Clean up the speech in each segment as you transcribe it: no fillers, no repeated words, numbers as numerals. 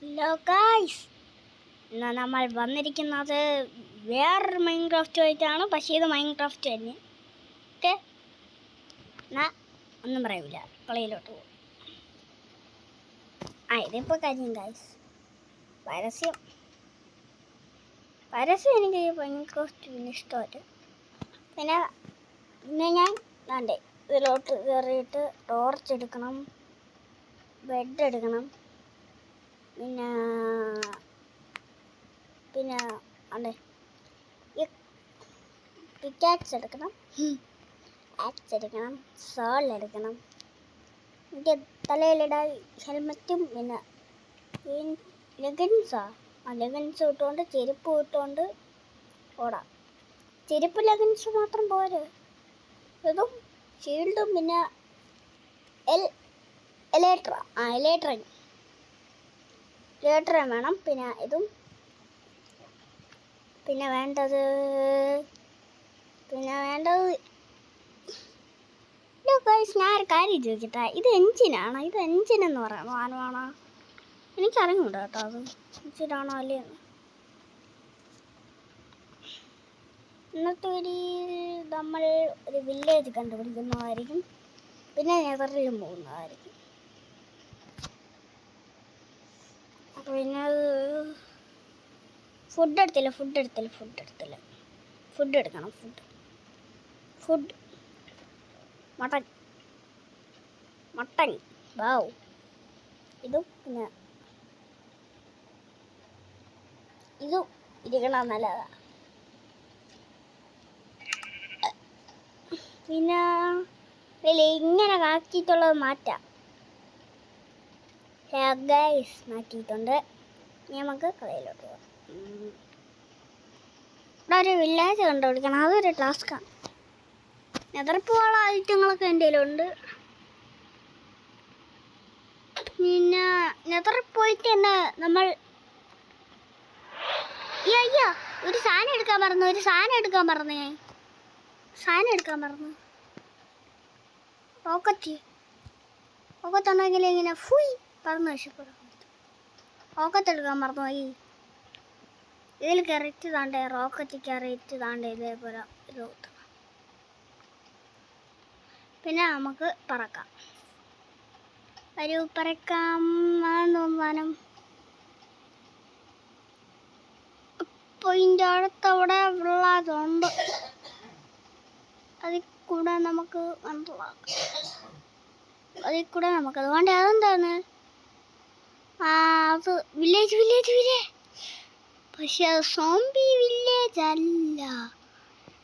Hello guys, ഇന്ന് നമ്മൾ വന്നിരിക്കുന്നത് വേറൊരു മൈൻക്രാഫ്റ്റ് ആയിട്ടാണ്. പക്ഷേ ഇത് മൈൻക്രാഫ്റ്റ് തന്നെ. ഓക്കെ, എന്നാ ഒന്നും പറയൂല, കളിയിലോട്ട് പോകും. ഇതിപ്പോൾ കാര്യം ഗായ്സ്, പരസ്യം എനിക്ക് മൈൻക്രാഫ്റ്റ് പിന്നെ ഇഷ്ടമല്ല. പിന്നെ ഞാൻ വേണ്ടേ ഇതിലോട്ട് കയറിയിട്ട് ടോർച്ച് എടുക്കണം, ബെഡ് എടുക്കണം, പിന്നെ അതെ പിക്കാക്സ് എടുക്കണം, ആക്സ് എടുക്കണം, സോൾ എടുക്കണം. എനിക്ക് തലയിലിടാൻ ഹെൽമെറ്റും പിന്നെ ലെഗൻസ് ഇട്ടുകൊണ്ട് ചെരുപ്പ് ഇട്ടുകൊണ്ട് ഓടാം. ചെരുപ്പ് ലെഗൻസ് മാത്രം പോരെ, ഇതും ഷീൽഡും പിന്നെ എലേട്ര വേണം. പിന്നെ ഇതും പിന്നെ വേണ്ടത് ഞാൻ ഒരു കാര്യം ചോദിക്കട്ടെ, ഇത് എഞ്ചിനാണോ? ഇത് എഞ്ചിനെന്ന് പറയണോ സാധനമാണോ? എനിക്കറിഞ്ഞൂടാ കേട്ടോ, അത് എഞ്ചിനാണോ അല്ലേന്ന്. ഇന്നത്തെ വീഡിയോയിൽ നമ്മൾ ഒരു വില്ലേജ് കണ്ടുപിടിക്കുന്നതായിരിക്കും, പിന്നെ നെതറിലും പോകുന്നതായിരിക്കും. പിന്നെ ഫുഡ് എടുക്കണം. ഫുഡ് മട്ടൻ വാവ്. ഇതും പിന്നെ ഇതും ഇരിക്കണം നല്ലതാ. പിന്നെ ഇങ്ങനെ ആക്കിയിട്ടുള്ളത് മാറ്റാം. മാറ്റിയിട്ടുണ്ട്. നമുക്ക് കടയിലോട്ട് പോകാം. ഇവിടെ ഒരു വില്ലേജ് കണ്ടുപിടിക്കണം, അതൊരു ടാസ്ക്കാണ്. നെതർപ്പോള ഐറ്റങ്ങളൊക്കെ എൻ്റെ കയ്യിലുണ്ട്. പിന്നെ നെതറിൽ പോയിട്ട് തന്നെ നമ്മൾ ഒരു സാധനം എടുക്കാൻ മറന്നു. റോക്കറ്റ് ഉണ്ടെങ്കിൽ ഇങ്ങനെ പറന്ന് രക്ഷപ്പെടാം. റോക്കറ്റ് എടുക്കാൻ മറന്നുപോയി. ഇതിൽ കയറിയിട്ട് റോക്കറ്റ് കയറിയിട്ട് ഇതേപോലെ ഇത് കുത്തണം. പിന്നെ നമുക്ക് പറക്കാം. തോന്നാനും ഇപ്പോൾ ഇതിൻ്റെ അടുത്തവിടെ ഉള്ളതുണ്ട്, അതിൽ കൂടെ നമുക്ക് അതുകൊണ്ട് അതെന്താണ് അത് വില്ലേജ്. പക്ഷെ അത് സോംബി വില്ലേജ് അല്ല.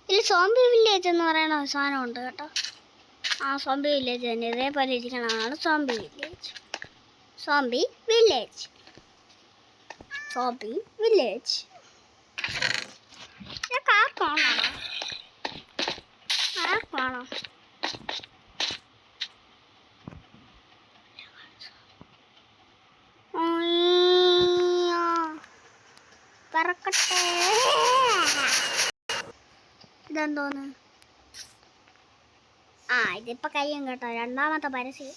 ഇതിൽ സോംബി വില്ലേജ് എന്ന് പറയുന്ന ഒരു സാധനം ഉണ്ട് കേട്ടോ. സോംബി വില്ലേജ് തന്നെ, ഇതേപോലെ ഇരിക്കണതാണ് സോംബി വില്ലേജ്. ആർക്കാണോ പറക്കട്ടെ. ഇതെന്തോന്ന്? ഇതിപ്പോ കഴിയും കേട്ടോ, രണ്ടാമത്തെ പരസ്യം.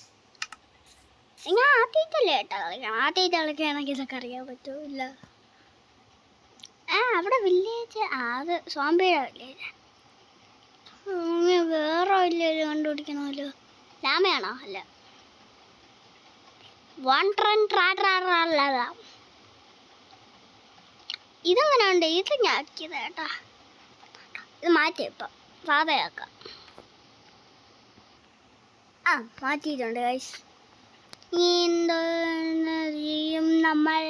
നിങ്ങൾ ആദ്യമായിട്ടല്ലേ കേട്ടോ കളിക്കണം. ആദ്യമായിട്ട് കളിക്കുകയാണെങ്കിൽ ഇതൊക്കെ അറിയാൻ പറ്റൂല്ല. അവിടെ വില്ലേജ്, അത് സോംബിയുടെ വില്ലേജ്. വേറെ വില്ലേജ് കണ്ടുപിടിക്കണമല്ലോ. ലാമയാണോ? അല്ല, അല്ലതാ. ഇതെങ്ങനെ ഉണ്ട്? ഇത് ഞാക്കിയത് കേട്ടാ. ഇത് മാറ്റി ഇപ്പം സാധയാക്കാം. മാറ്റിയിട്ടുണ്ട് ഗൈസ്. ചെയ്യും നമ്മൾ?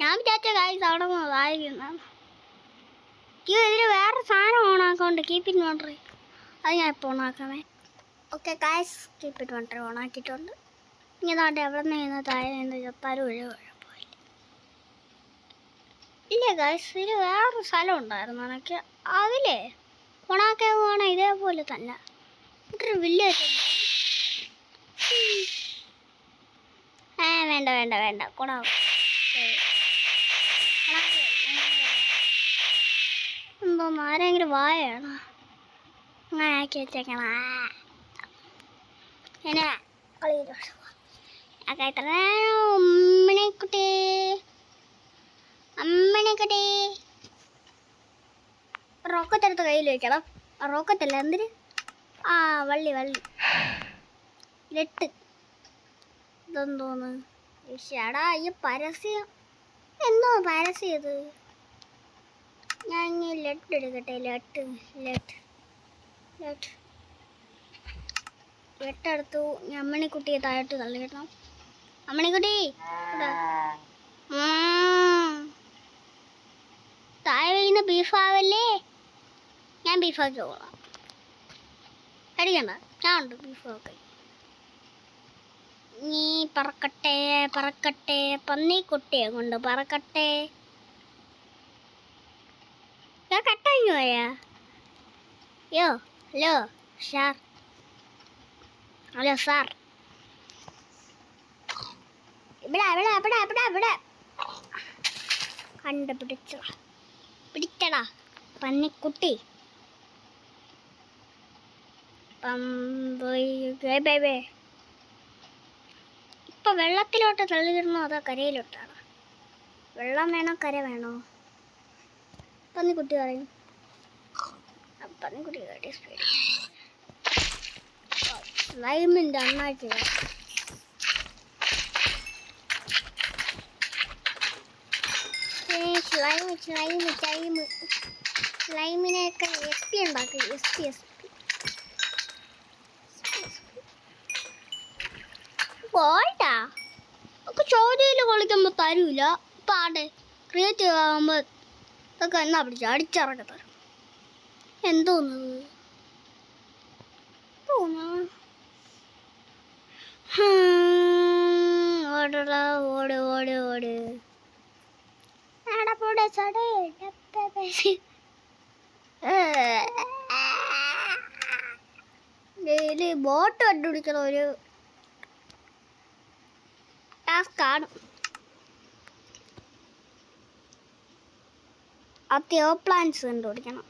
ഞാൻ വിചാരിച്ച ഗൈസ് അവിടെ ആയിരിക്കുന്നു. ഇതിൽ വേറെ സാധനം ഓണാക്കോണ്ട് കീപ്പ് ഇറ്റ് വണ്ടർ. അത് ഞാൻ ഇപ്പോൾ ഓണാക്കാമേ. Okay guys, keep it wonder ഓണാക്കിയിട്ടുണ്ട്. ഇനി അതാണ്ട് എവിടെ നിന്ന് താഴെ നിന്ന് ചത്താലും കുഴപ്പമില്ല. ഇല്ല ഗൈസ്, ഇതിൽ വേറൊരു സ്ഥലം ഉണ്ടായിരുന്നു എനിക്ക്. അതിലേ ഓണാക്കാൻ പോകണം ഇതേപോലെ തന്നെ. ഒരു വില്ലേജ് വേണ്ട കൊണാവും. എന്തോന്ന് ആരെങ്കിലും വായാണ്? അങ്ങനെ ആക്കി വെച്ചേക്കണം. ഇങ്ങനെ കളിയിലോട്ട് അമ്മണിക്കുട്ടി അമ്മണിക്കുട്ടി റോക്കറ്റ് എടുത്ത് കയ്യിൽ വെക്കണം. റോക്കറ്റല്ല, എന്തിന്? ആ വള്ളി ലെട്ട്. ഇതെന്തോന്ന്? ഷടാ ഈ പരസ്യം എന്തോ പരസ്യം ഇത്. ഞാൻ ഇനി ലെട്ട് എടുക്കട്ടെ. ലെട്ടെടുത്തു. അമ്മണിക്കുട്ടിയെ താഴോട്ട് തള്ളിയിടണം. അമ്മണിക്കുട്ടി താഴെ വീഴുന്ന ബീഫാവല്ലേ. ഞാൻ ബീഫാക്കി പോകാം. അടിക്കണ്ട, ഞാൻ ഉണ്ട് ബീഫൊക്കെ. നീ പറക്കട്ടെ പന്നിക്കുട്ടിയെ കൊണ്ട് പറക്കട്ടെ. ഞാൻ കട്ടഴിഞ്ഞു പോയാ. Hello sir. ഇവിടെ പിടിച്ചടാ പന്നിക്കുട്ടി. ഇപ്പൊ വെള്ളത്തിലോട്ട് തള്ളിയിടണോ അതോ കരയിലോട്ടാണോ? വെള്ളം വേണോ കര വേണോ? പന്നിക്കുട്ടി പറയും. പന്നിക്കുട്ടി കേട്ടി സ്പീഡ് സ്ലൈമിൻ്റെ അണ്ണാക്കി. സ്ലൈമിനെയൊക്കെ SP ഉണ്ടാക്കി. SP പോട്ടാ ഒക്കെ ചോദ്യയിൽ കളിക്കുമ്പോൾ തരൂല. പാടെ ക്രിയേറ്റീവ് ആകുമ്പോൾ ഇതൊക്കെ എന്നാ പിടിച്ച അടിച്ചിറക്കി തരും. എന്തോന്നത് ഓടടാ ഓട് ഡെയിലി ബോട്ട് കണ്ടുപിടിക്കുന്ന ഒരു ടാസ്ക് ആണ്. പ്ലാൻസ് കണ്ടുപിടിക്കണം.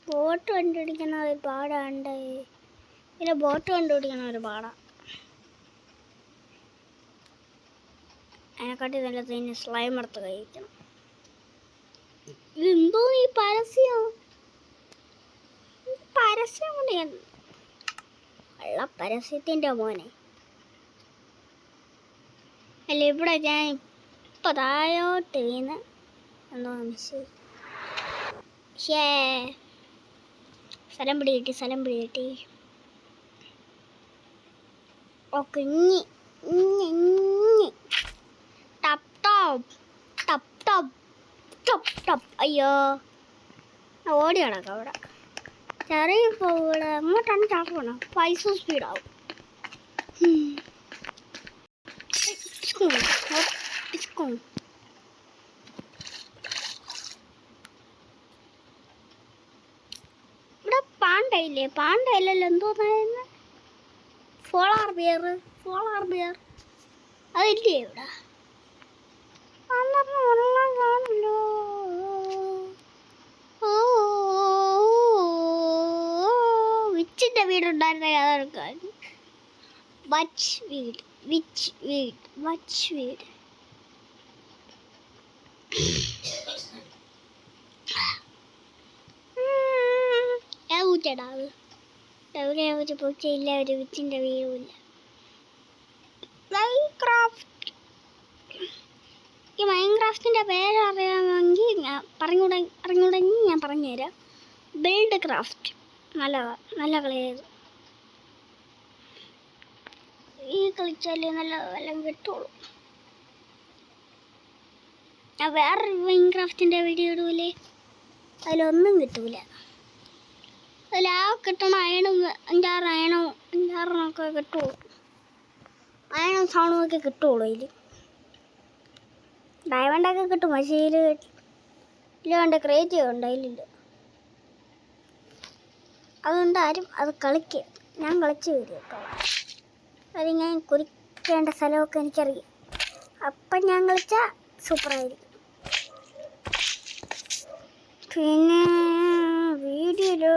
ബോട്ട് കണ്ടുപിടിക്കുന്ന ഒരു പാടാണ്ട്. ഇതിൽ ബോട്ട് കണ്ടുപിടിക്കുന്ന ഒരു പാടാണ്. അതിനെക്കാട്ടി നല്ലത് ഇനി സ്ലൈം എടുത്ത് കഴിക്കണം. ഇതെന്തോ ഈ പരസ്യം കൊണ്ട് വെള്ള പരസ്യത്തിൻ്റെ മോനെ അല്ല. ഇവിടെ ഞാൻ ഇപ്പം താഴോട്ട് വീണ് എന്തോ സ്ഥലം പിടി കിട്ടി. ഓക്കെ ഇനി ടപ്പ്. അയ്യോ ഓടി കിടക്കാം. അവിടെ ചെറിയ ഇവിടെ അങ്ങോട്ടാണ് ചാടണം. പൈസ സ്പീഡാവും. ഇവിടെ പാണ്ടയില്ലല്ലോ. എന്തോന്നായിരുന്നു? പോളാർ ബിയർ അതില്ലേ ഇവിടെ? കാണല്ലോ. വിച്ചിൻ്റെ വീടുണ്ടായിരുന്ന അതെടുക്കാൻ. വിച്ച് വീട് ഊറ്റടാവ്. എവിടെ ഒരു പൂച്ചയില്ല, ഒരു വിച്ചിൻ്റെ വീടുമില്ല. ഈ മൈൻക്രാഫ്റ്റിൻ്റെ പേരറിയാമെങ്കിൽ അറിഞ്ഞൂടെങ്കിൽ ഞാൻ പറഞ്ഞുതരാം. ബിൽഡ് ക്രാഫ്റ്റ് നല്ല കളിയായത്. ഈ കളിച്ചാൽ നല്ല വല്ലതും കിട്ടുള്ളൂ. ഞാൻ വേറൊരു മൈൻക്രാഫ്റ്റിൻ്റെ വീഡിയോ ഇടൂലേ, അതിലൊന്നും കിട്ടൂല. അതിലാ കിട്ടണ അഞ്ചാറെണ്ണമൊക്കെ കിട്ടുള്ളൂ. അയണും സൗണ്ടുമൊക്കെ കിട്ടുള്ളൂ. അതിൽ ഡയമണ്ടൊക്കെ കിട്ടും, പക്ഷേ ഇതിൽ ക്രിയേറ്റീവ് ഉണ്ട്. അതിലില്ല. അതുകൊണ്ട് ആരും അത് കളിക്കുക. ഞാൻ കളിച്ച് വീഡിയോ ഇട്ടോളാം. അത് ഞാൻ കുറിക്കേണ്ട സ്ഥലമൊക്കെ എനിക്കറിയാം. അപ്പം ഞാൻ കളിച്ചാൽ സൂപ്പറായിരിക്കും. പിന്നെ വീഡിയോ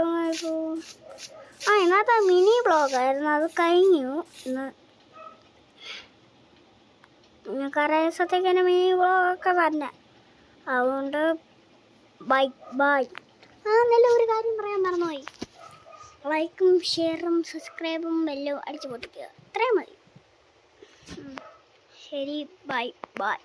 ഇന്നത്തെ മിനി ബ്ലോഗായിരുന്നു, അത് കഴിഞ്ഞു. ഇന്ന് കുറേ ദിവസത്തേക്ക് തന്നെ മിനി ബ്ലോഗൊക്കെ തന്നെ. അതുകൊണ്ട് ബൈ ബൈ. നല്ല ഒരു കാര്യം പറയാൻ മറന്നുപോയി. ലൈക്കും ഷെയറും സബ്സ്ക്രൈബും എല്ലാം അടിച്ചു പൊട്ടിക്കുക. അത്രയും മതി. ശരി, ബൈ ബൈ.